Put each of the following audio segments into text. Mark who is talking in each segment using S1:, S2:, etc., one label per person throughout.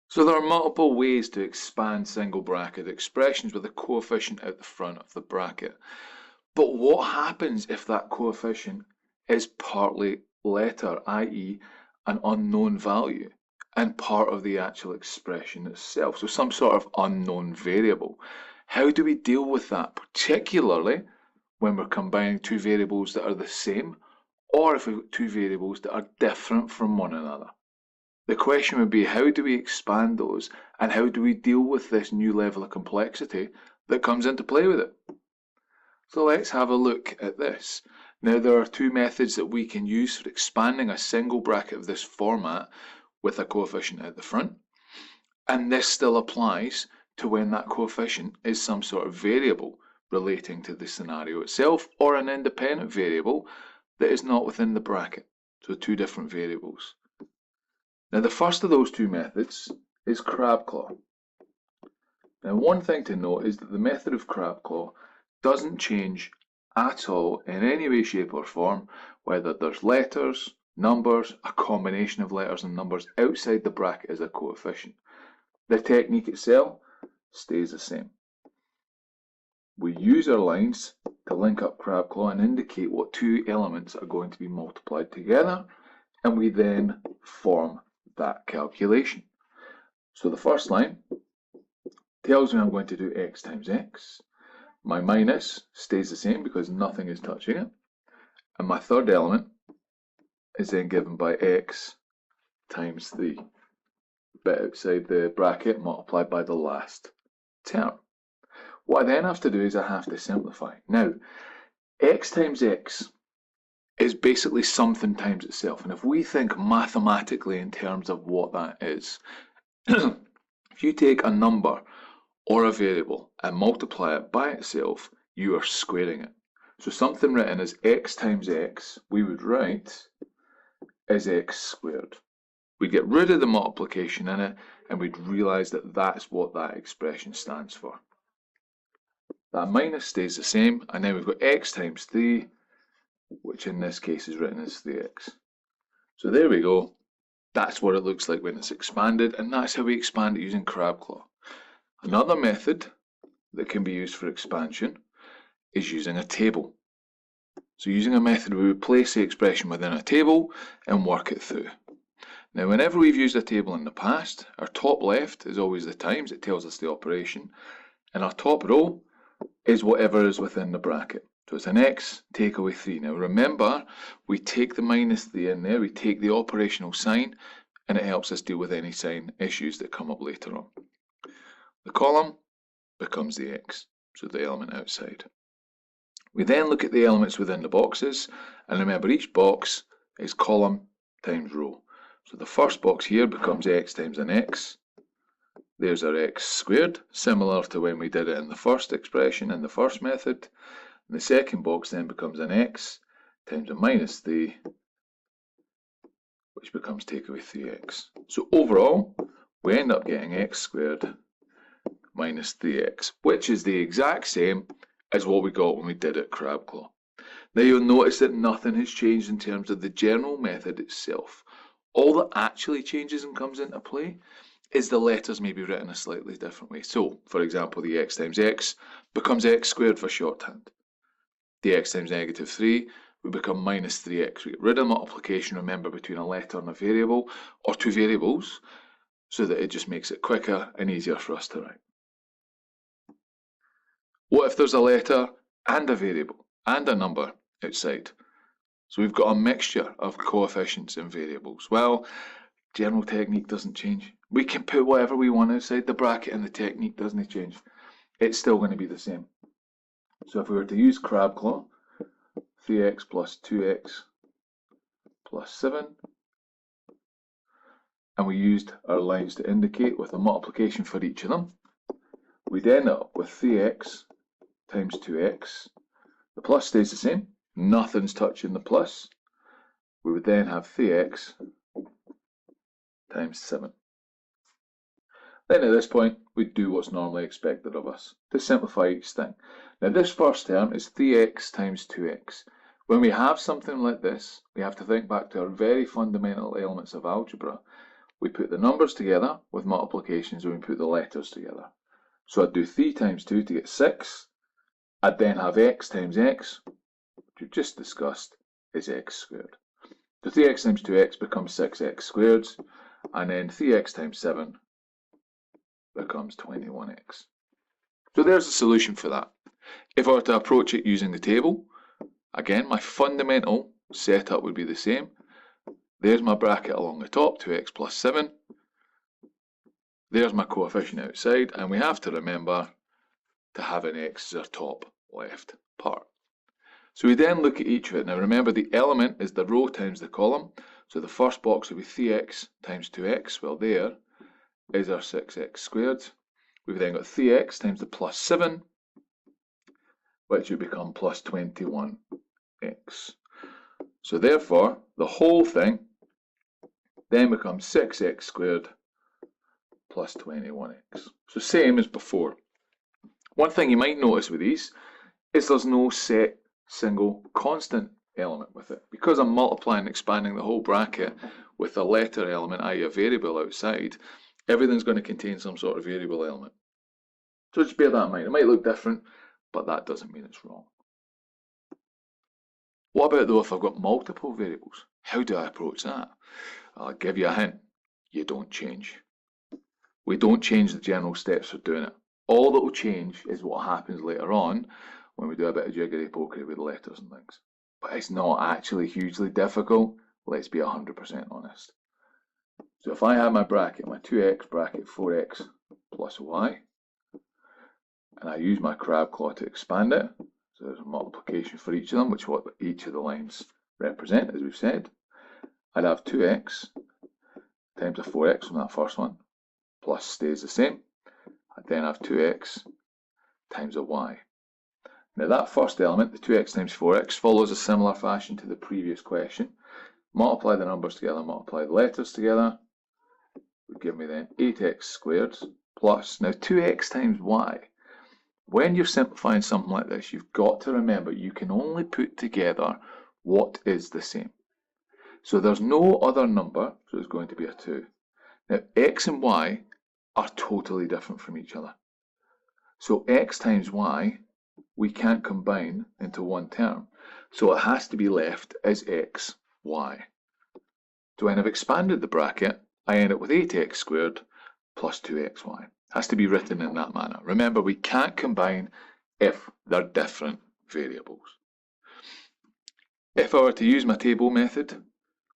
S1: So there are multiple ways to expand single bracket expressions with a coefficient at the front of the bracket. But what happens if that coefficient is partly letter, i.e. an unknown value, and part of the actual expression itself, so some sort of unknown variable? How do we deal with that, particularly when we're combining two variables that are the same, or if we've got two variables that are different from one another? The question would be, how do we expand those, and how do we deal with this new level of complexity that comes into play with it? So let's have a look at this. Now there are two methods that we can use for expanding a single bracket of this format with a coefficient at the front, and this still applies to when that coefficient is some sort of variable relating to the scenario itself, or an independent variable that is not within the bracket, so two different variables. Now the first of those two methods is CrabClaw. Now one thing to note is that the method of CrabClaw doesn't change at all in any way, shape or form whether there's letters, numbers, a combination of letters and numbers outside the bracket as a coefficient. The technique itself stays the same. We use our lines to link up CrabClaw and indicate what two elements are going to be multiplied together, and we then form that calculation. So the first line tells me I'm going to do x times x. My minus stays the same because nothing is touching it. And my third element is then given by x times the bit outside the bracket multiplied by the last term. What I then have to do is I have to simplify. Now, x times x is basically something times itself. And if we think mathematically in terms of what that is, if you take a number or a variable and multiply it by itself, you are squaring it. So something written as x times x, we would write as x squared. We'd get rid of the multiplication in it, and we'd realise that that's what that expression stands for. That minus stays the same, and then we've got x times 3, which in this case is written as 3x. So there we go. That's what it looks like when it's expanded, and that's how we expand it using CrabClaw. Another method that can be used for expansion is using a table. So using a method, we would place the expression within a table and work it through. Now, whenever we've used a table in the past, our top left is always the times, it tells us the operation, and our top row is whatever is within the bracket. So it's an x, take away 3. Now remember, we take the minus 3 in there, we take the operational sign, and it helps us deal with any sign issues that come up later on. The column becomes the x, so the element outside. We then look at the elements within the boxes, and remember each box is column times row. So the first box here becomes x times an x. There's our x squared, similar to when we did it in the first expression in the first method. And the second box then becomes an x times a minus 3, which becomes take away 3x. So overall, we end up getting x squared minus 3x, which is the exact same as what we got when we did it CrabClaw. Now you'll notice that nothing has changed in terms of the general method itself. All that actually changes and comes into play is the letters may be written a slightly different way. So, for example, the x times x becomes x squared for shorthand. The x times negative 3 would become minus 3x. We get rid of multiplication, remember, between a letter and a variable, or two variables, so that it just makes it quicker and easier for us to write. What if there's a letter and a variable and a number outside? So we've got a mixture of coefficients and variables. Well, general technique doesn't change. We can put whatever we want outside the bracket and the technique doesn't change. It's still going to be the same. So if we were to use CrabClaw, 3x plus 2x plus 7, and we used our lines to indicate with a multiplication for each of them, we'd end up with 3x times 2x. The plus stays the same, nothing's touching the plus. We would then have 3x times 7. Then at this point, we'd do what's normally expected of us, to simplify each thing. Now this first term is 3x times 2x. When we have something like this, we have to think back to our very fundamental elements of algebra. we put the numbers together with multiplications and we put the letters together. So I'd do 3 times 2 to get 6. I'd then have x times x, which we just discussed, is x squared. So 3x times 2x becomes 6x squared, and then 3x times 7 becomes 21x. So there's the solution for that. If I were to approach it using the table, again, my fundamental setup would be the same. There's my bracket along the top, 2x plus 7. There's my coefficient outside, and we have to remember to have an x as our top left part. So we then look at each of it. Now remember, the element is the row times the column. So the first box will be 3x times 2x. Well, there is our 6x squared. We've then got 3x times the plus 7, which would become plus 21x. So therefore, the whole thing then becomes 6x squared plus 21x. So same as before. One thing you might notice with these is there's no set single constant element with it. Because I'm multiplying and expanding the whole bracket with a letter element, i.e. a variable outside, everything's going to contain some sort of variable element. So just bear that in mind. It might look different, but that doesn't mean it's wrong. What about though if I've got multiple variables? How do I approach that? I'll give you a hint. You don't change. We don't change the general steps for doing it. All that will change is what happens later on when we do a bit of jiggery pokery with letters and things. But it's not actually hugely difficult. Let's be 100% honest. So if I have my bracket, my 2x bracket 4x plus y, and I use my crab claw to expand it, so there's a multiplication for each of them, which is what each of the lines represent, as we've said. I'd have 2x times a 4x from that first one, plus stays the same. I'd then have 2x times a y. Now that first element, the 2x times 4x, follows a similar fashion to the previous question. Multiply the numbers together, multiply the letters together, would give me then 8x squared plus, now 2x times y. When you're simplifying something like this, you've got to remember you can only put together what is the same. So there's no other number, so it's going to be a 2. Now x and y are totally different from each other. So x times y, we can't combine into one term. So it has to be left as x, y. So when I've expanded the bracket, I end up with 8x squared plus 2xy. Has to be written in that manner. Remember, we can't combine if they're different variables. If I were to use my table method,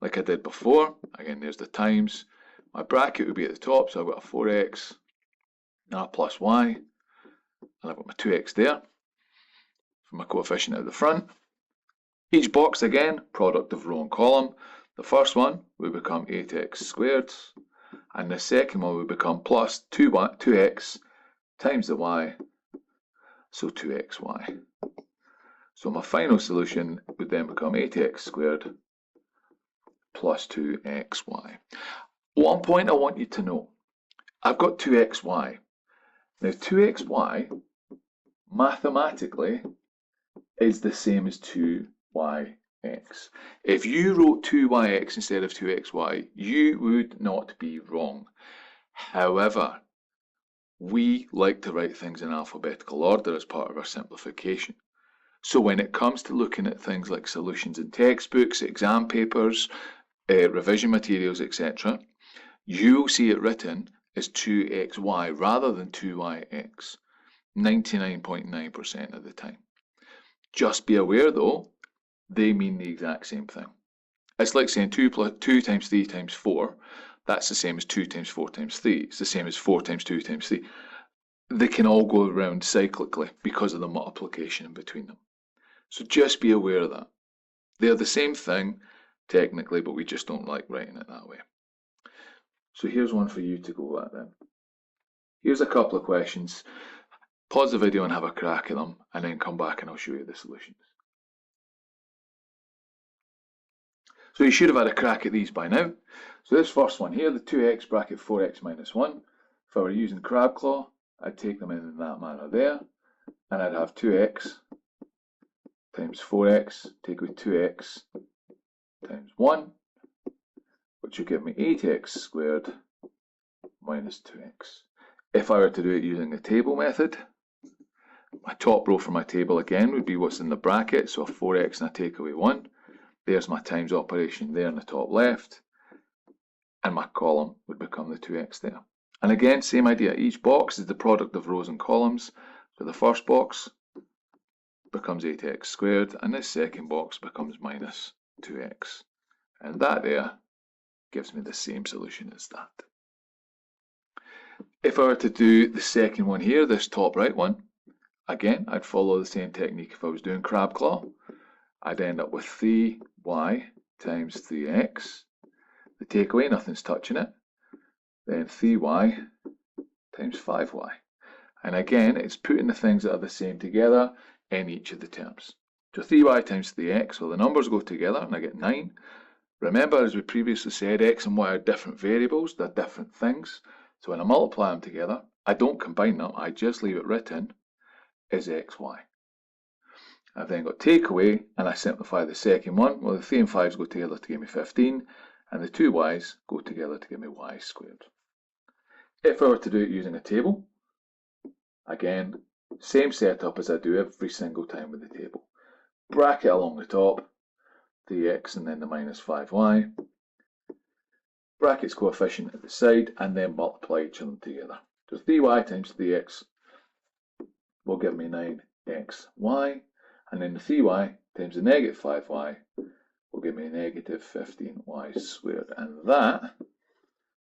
S1: like I did before, again, there's the times. My bracket would be at the top, so I've got a 4x, and a plus y, and I've got my 2x there for my coefficient at the front. Each box, again, product of row and column. The first one will become 8x squared, and the second one will become plus 2x times the y, so 2xy. So my final solution would then become 8x squared plus 2xy. One point I want you to know, I've got 2xy. Now 2xy mathematically is the same as 2yx. If you wrote 2yx instead of 2xy, you would not be wrong. However, we like to write things in alphabetical order as part of our simplification. So when it comes to looking at things like solutions in textbooks, exam papers, revision materials, etc., you will see it written as 2xy rather than 2yx, 99.9% of the time. Just be aware though, they mean the exact same thing. It's like saying 2 times 3 times 4, that's the same as 2 times 4 times 3. It's the same as 4 times 2 times 3. They can all go around cyclically because of the multiplication in between them. So just be aware of that. They're the same thing technically, but we just don't like writing it that way. So here's one for you to go at then. Here's a couple of questions. Pause the video and have a crack at them, and then come back and I'll show you the solutions. So you should have had a crack at these by now. So this first one here, the 2x bracket 4x minus 1. If I were using crab claw, I'd take them in that manner there, and I'd have 2x times 4x, take away 2x times 1, which will give me 8x squared minus 2x. If I were to do it using the table method, my top row for my table again would be what's in the bracket, so a 4x and I take away 1. There's my times operation there in the top left, and my column would become the 2x there. And again, same idea, each box is the product of rows and columns, so the first box becomes 8x squared, and this second box becomes minus 2x. And that there gives me the same solution as that. If I were to do the second one here, this top right one, again, I'd follow the same technique if I was doing crab claw. I'd end up with 3y times 3x. The takeaway, nothing's touching it. Then 3y times 5y. And again, it's putting the things that are the same together in each of the terms. So 3y times 3x, well, the numbers go together and I get 9. Remember, as we previously said, x and y are different variables, they're different things. So when I multiply them together, I don't combine them, I just leave it written as xy. I've then got takeaway, and I simplify the second one. Well, the 3 and 5's go together to give me 15, and the 2 y's go together to give me y squared. If I were to do it using a table, again, same setup as I do every single time with the table. Bracket along the top, 3x and then the minus 5y. Brackets coefficient at the side, and then multiply each of them together. So 3y times 3x will give me 9xy, and then the 3y times the negative 5y will give me negative 15y squared. And that,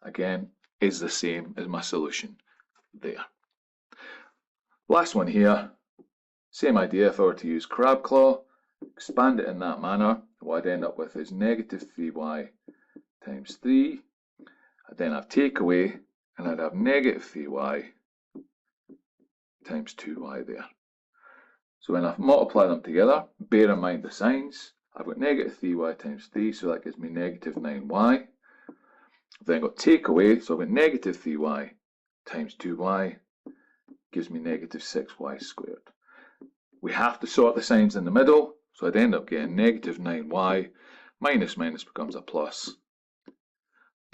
S1: again, is the same as my solution there. Last one here, same idea. If I were to use crab claw, expand it in that manner, what I'd end up with is negative 3y times 3. I'd then have takeaway, and I'd have negative 3y times 2y there. So when I multiply them together, bear in mind the signs. I've got negative 3y times 3, so that gives me negative 9y. I've then got takeaway, so I've got negative 3y times 2y gives me negative 6y squared. We have to sort the signs in the middle, so I'd end up getting negative 9y minus minus becomes a plus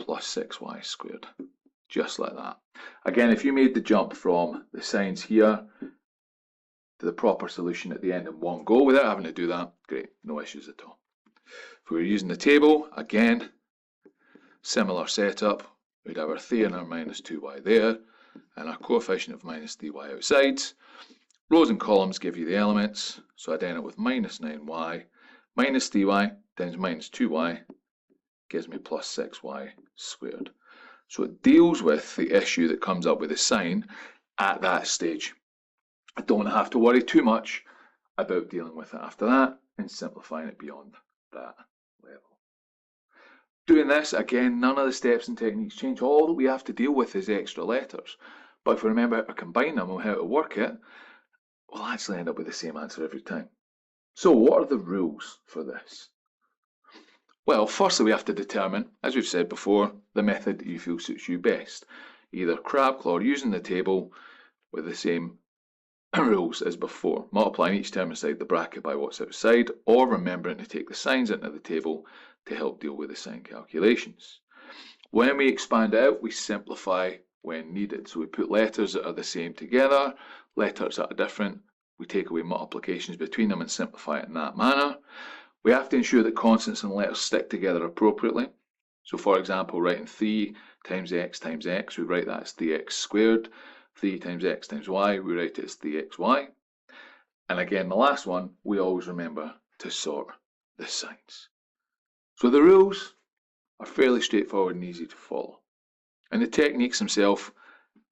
S1: 6y squared. Just like that. Again, if you made the jump from the signs here to the proper solution at the end in one go without having to do that, great, no issues at all. If we were using the table, again, similar setup. We'd have our 3 and our minus 2y there, and our coefficient of minus 3y outside. Rows and columns give you the elements, so I'd end up with minus 9y minus 3y times minus 2y gives me plus 6y squared. So it deals with the issue that comes up with the sign at that stage. I don't have to worry too much about dealing with it after that and simplifying it beyond that level. Doing this, again, none of the steps and techniques change. All that we have to deal with is extra letters. But if we remember how to combine them and how to work it, we'll actually end up with the same answer every time. So what are the rules for this? Well, firstly, we have to determine, as we've said before, the method you feel suits you best. Either crab claw or using the table with the same rules as before, multiplying each term inside the bracket by what's outside, or remembering to take the signs into the table to help deal with the sign calculations. When we expand out, we simplify when needed. So we put letters that are the same together, letters that are different, we take away multiplications between them and simplify it in that manner. We have to ensure that constants and letters stick together appropriately. So for example, writing 3 times x, we write that as 3x squared. 3 times x times y, we write it as 3xy. And again, the last one, we always remember to sort the signs. So the rules are fairly straightforward and easy to follow. And the techniques themselves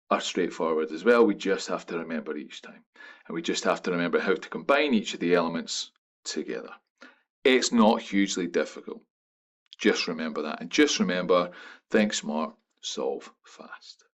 S1: are straightforward as well. We just have to remember each time. And we just have to remember how to combine each of the elements together. It's not hugely difficult. Just remember that. And just remember, think smart, solve fast.